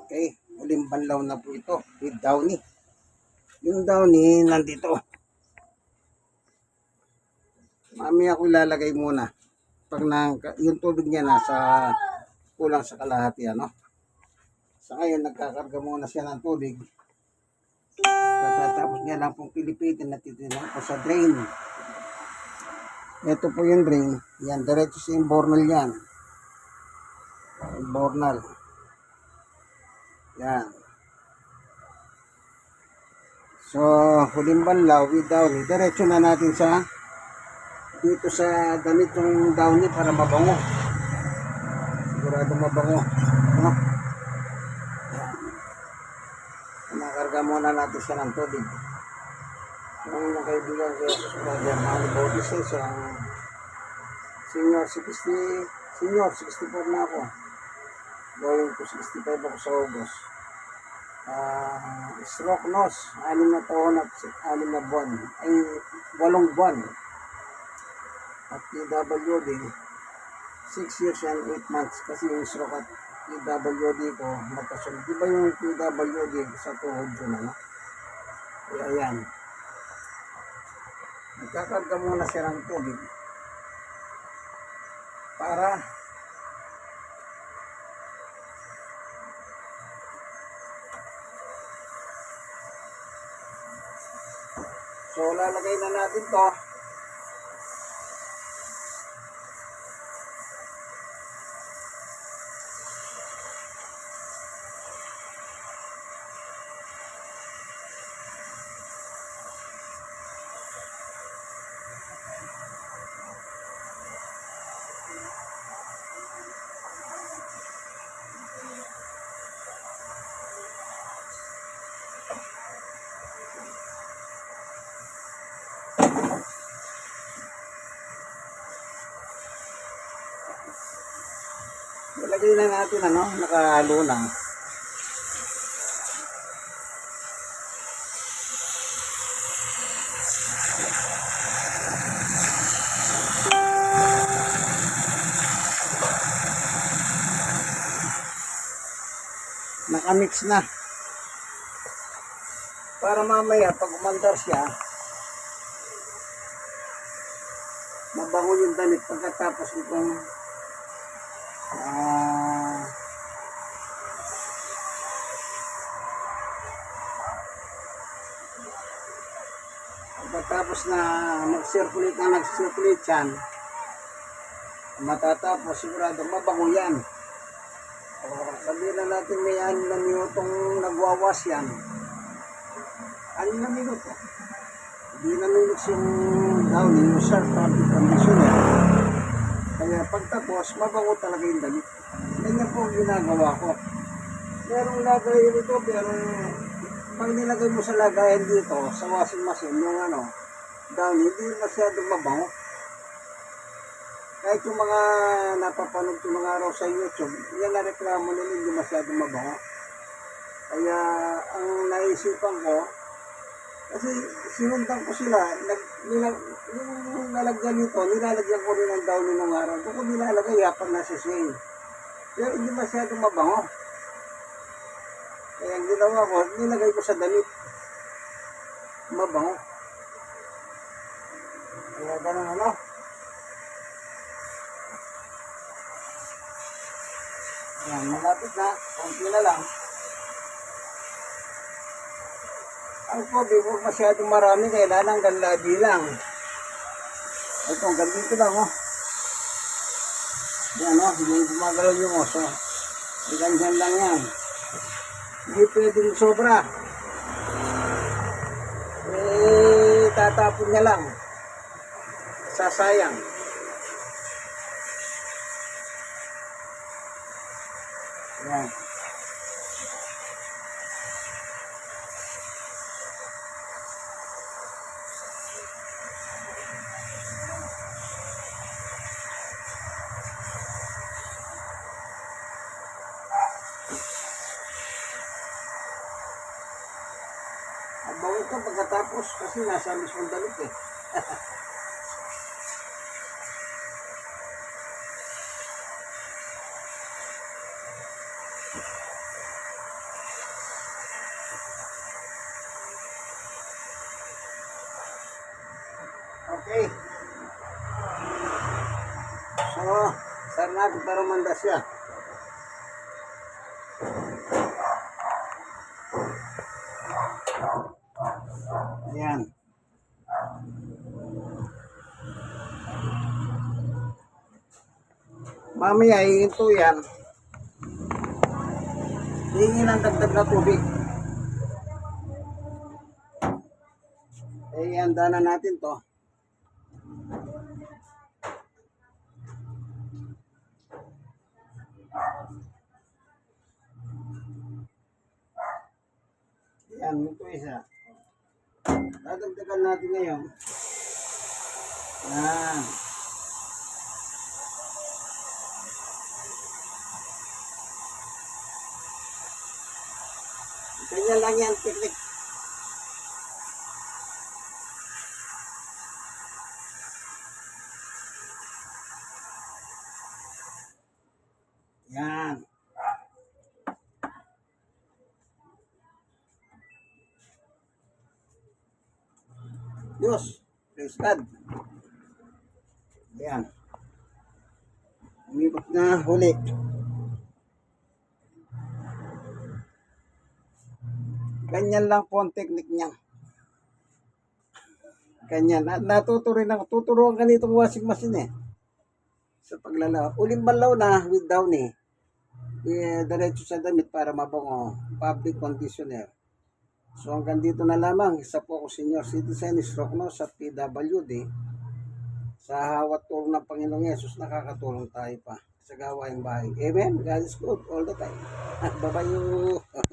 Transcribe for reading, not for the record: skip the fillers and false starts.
Okay, uling banlaw na po ito with downy. Yung downy nandito. Mamaya ako ilalagay muna. Pag yung tubig niya nasa kulang sa kalahati, ano. Sa ngayon, nagkakarga muna siya ng tubig. Tapos niya lang pong pilipitin na titinan po sa drain. Ito po yung drain. Yan, diretso sa imbornal yan. Imbornal. Yan. So, huling banlaw with downy. Diretso na natin sa dito sa damit yung downy para mabango. Sigurado mabango. No? Nakarga muna natin siya ng tubig. Yung mga kaibigan ko sa Germany Bodices, ang senior 64 na ako. Going to 65 ako sa August. Stroke nose, 6 na taon at 6 na buwan. Ay, 8 buwan. At PWD, 6 years and 8 months. Kasi yung stroke at PWD ko, magkasunod. Di ba yung PWD sa tuhod yun, ano? Kaya yan. Nagkakarga muna siya ng tubig para so lalagay na natin to. Ilagay na natin, ano, nakahalo na. Nakamix na. Para mamaya, pag umandar siya, mabango yung damit pagkatapos itong pagkatapos na nag-circulate yan, matatapos sigurado mabango yan. Sabihin na natin may 6 na minutong nagwawas yan. 6 na minuto. Hindi na minutos yung downy, yung sharp conditioner. Kaya pagtapos, mabango talaga yung damit. Ganyan po ang ginagawa ko. Merong lagay dito, pero pag nilagay mo sa lagayan dito, sa washing machine, yung ano, downy, hindi masyadong mabango. Kahit yung mga napapanood yung mga araw sa YouTube, yan na reklamo nila, hindi masyadong mabango. Kaya ang naisipan ko, kasi sinundan ko sila, yung nalagyan nito, nilalagyan ko rin ang downy ng araw. Doon ko nilalagay habang nasa shade. Pero hindi masyadong mabango. Kaya ang ginawa ko, nilagay ko sa damit. Mabango. Kaya ganun, ano. Ayan, malapit na. Kunti na lang. Ang pobi, huwag masyadong marami, kailangan hanggang labi lang. Ito, hanggang dito lang, oh. Yan, oh, hindi gumagalaw yung oso. Ganyan lang yan. Hindi pwedeng sobra. Tatapon niya lang. Sasayang. Yan. Mabango ito pagkatapos kasi nasa mismong damit eh. Okay. So, saan natin para manda siya? Ayan. Mamaya, hihinto yan. Hingin ang dagdag na tubig. Ihanda na natin to. Yan, ito isa. Dadagdagan natin ngayon. Yan. Ganyan lang yan, teknik. Yan. Diyos, praise God. Yan. Umibot na huli. Ganyan lang po ang technique niya. Ganyan. Tuturuan ka nitong washing machine eh. Sa paglalaw. Uling balaw na with downy. Diretso sa damit para mabango. Public conditioner. So hanggang dito na lamang. Isa po ako senior citizen, stroke no, sa PWD. Sa hawat tulong ng Panginoong Yesus, nakakatulong tayo pa sa gawaing bahay. Amen. God is good all the time. Bye-bye.